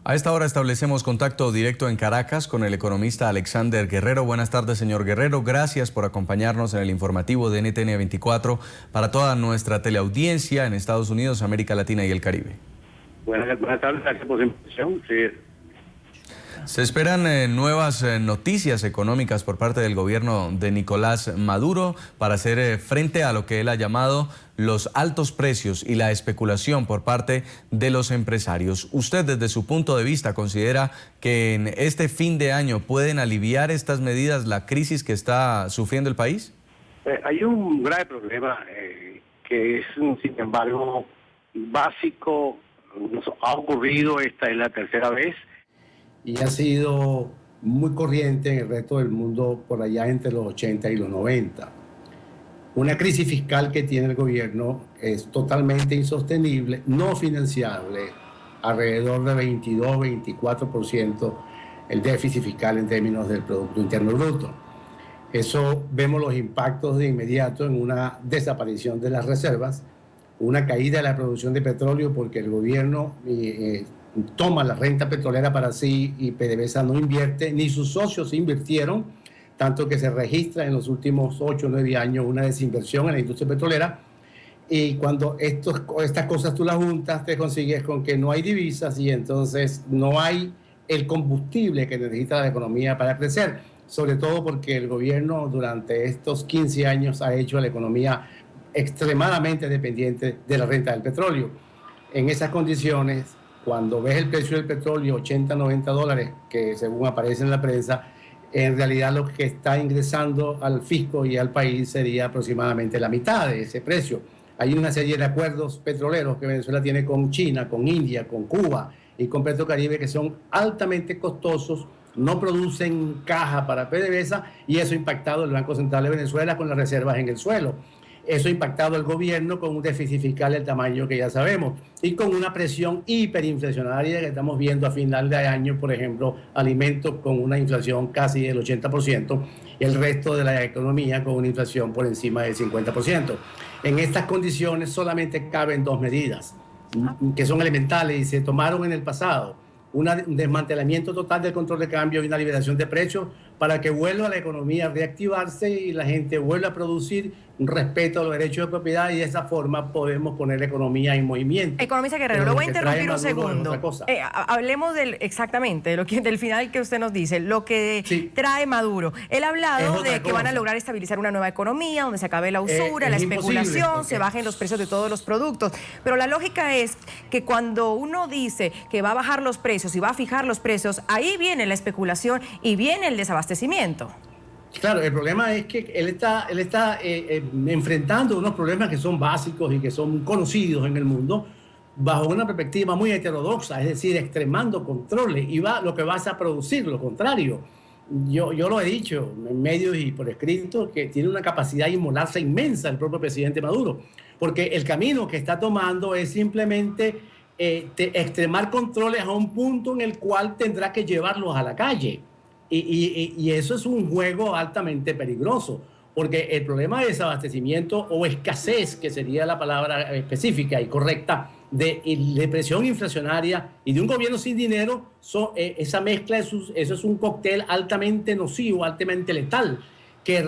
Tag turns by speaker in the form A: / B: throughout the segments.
A: A esta hora establecemos contacto directo en Caracas con el economista Alexander Guerrero. Buenas tardes, señor Guerrero. Gracias por acompañarnos en el informativo de NTN 24 para toda nuestra teleaudiencia en Estados Unidos, América Latina y el Caribe.
B: Buenas tardes, gracias por su invitación. Sí.
A: Se esperan nuevas noticias económicas por parte del gobierno de Nicolás Maduro para hacer frente a lo que él ha llamado los altos precios y la especulación por parte de los empresarios. ¿Usted, desde su punto de vista, considera que en este fin de año pueden aliviar estas medidas la crisis que está sufriendo el país?
B: Hay un grave problema que es, sin embargo, básico. Nos ha ocurrido, esta es la tercera vez.
C: Y ha sido muy corriente en el resto del mundo por allá entre los 80 y los 90. Una crisis fiscal que tiene el gobierno es totalmente insostenible, no financiable, alrededor de 22-24% el déficit fiscal en términos del Producto Interno Bruto. Eso vemos los impactos de inmediato en una desaparición de las reservas, una caída de la producción de petróleo porque el gobierno toma la renta petrolera para sí y PDVSA no invierte, ni sus socios invirtieron, tanto que se registra en los últimos 8 o 9 años una desinversión en la industria petrolera. Y cuando estas cosas tú las juntas, te consigues con que no hay divisas y entonces no hay el combustible que necesita la economía para crecer, sobre todo porque el gobierno durante estos 15 años ha hecho a la economía extremadamente dependiente de la renta del petróleo. En esas condiciones, cuando ves el precio del petróleo, 80, 90 dólares, que según aparece en la prensa, en realidad lo que está ingresando al fisco y al país sería aproximadamente la mitad de ese precio. Hay una serie de acuerdos petroleros que Venezuela tiene con China, con India, con Cuba y con Petrocaribe que son altamente costosos, no producen caja para PDVSA y eso ha impactado el Banco Central de Venezuela con las reservas en el suelo. Eso ha impactado al gobierno con un déficit fiscal del tamaño que ya sabemos y con una presión hiperinflacionaria que estamos viendo a final de año, por ejemplo, alimentos con una inflación casi del 80% y el resto de la economía con una inflación por encima del 50%. En estas condiciones solamente caben dos medidas que son elementales y se tomaron en el pasado. Un desmantelamiento total del control de cambio y una liberación de precios para que vuelva la economía a reactivarse y la gente vuelva a producir un respeto a los derechos de propiedad y de esa forma podemos poner la economía en movimiento.
D: Economista Guerrero, lo voy a interrumpir un segundo. Hablemos exactamente del final que usted nos dice, lo que trae Maduro. Él ha hablado de que van a lograr estabilizar una nueva economía donde se acabe la usura, la especulación, se bajen los precios de todos los productos. Pero la lógica es que cuando uno dice que va a bajar los precios y va a fijar los precios, ahí viene la especulación y viene el desabastecimiento.
C: Claro, el problema es que él está enfrentando unos problemas que son básicos y que son conocidos en el mundo bajo una perspectiva muy heterodoxa, es decir, extremando controles y lo que vas a producir, lo contrario. Yo lo he dicho en medios y por escrito que tiene una capacidad de inmolarse inmensa el propio presidente Maduro, porque el camino que está tomando es simplemente extremar controles a un punto en el cual tendrá que llevarlos a la calle. Y eso es un juego altamente peligroso, porque el problema de desabastecimiento o escasez, que sería la palabra específica y correcta, de presión inflacionaria y de un gobierno sin dinero, esa mezcla, eso es un cóctel altamente nocivo, altamente letal, que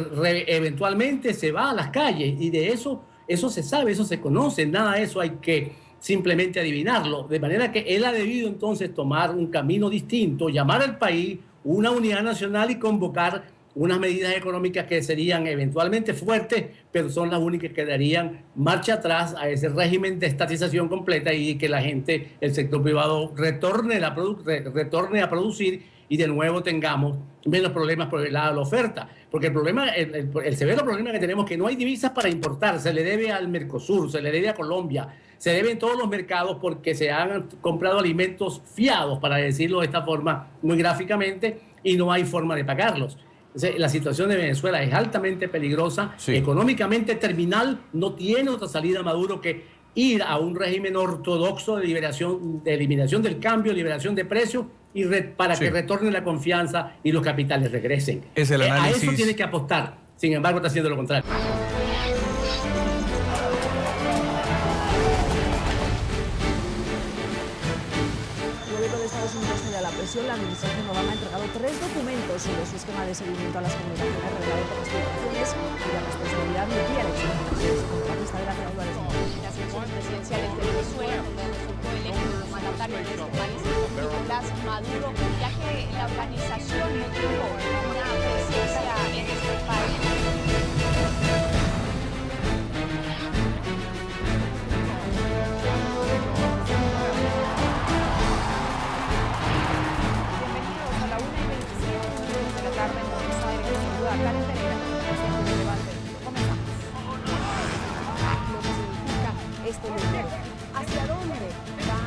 C: eventualmente se va a las calles y de eso se sabe, eso se conoce, nada de eso hay que simplemente adivinarlo. De manera que él ha debido entonces tomar un camino distinto, llamar al país una unidad nacional y convocar unas medidas económicas que serían eventualmente fuertes, pero son las únicas que darían marcha atrás a ese régimen de estatización completa y que la gente, el sector privado, retorne a producir y de nuevo tengamos menos problemas por el lado de la oferta. Porque el problema, el severo problema que tenemos es que no hay divisas para importar, se le debe al Mercosur, se le debe a Colombia, se debe en todos los mercados porque se han comprado alimentos fiados, para decirlo de esta forma muy gráficamente, y no hay forma de pagarlos. Entonces, la situación de Venezuela es altamente peligrosa, económicamente terminal, no tiene otra salida Maduro que ir a un régimen ortodoxo de eliminación del cambio, liberación de precios y para que retorne la confianza y los capitales regresen.
A: Es el análisis.
C: A eso tiene que apostar, sin embargo está haciendo lo contrario.
D: El gobierno de Estados
E: Estados Unidos cede a la presión, la administración Obama ha entregado 3 documentos sobre su esquema de seguimiento a las comunicaciones revelado por las filtraciones y la responsabilidad de la elección contratista de la Álvarez.
F: Las elecciones presidenciales de Venezuela, donde resultó electo el mandatario de este país, Nicolás Maduro, ya que la organización no tuvo una presencia en este país.
E: Karen Pereira, de debate. Comenzamos. Lo que significa este libro. ¿Hacia dónde va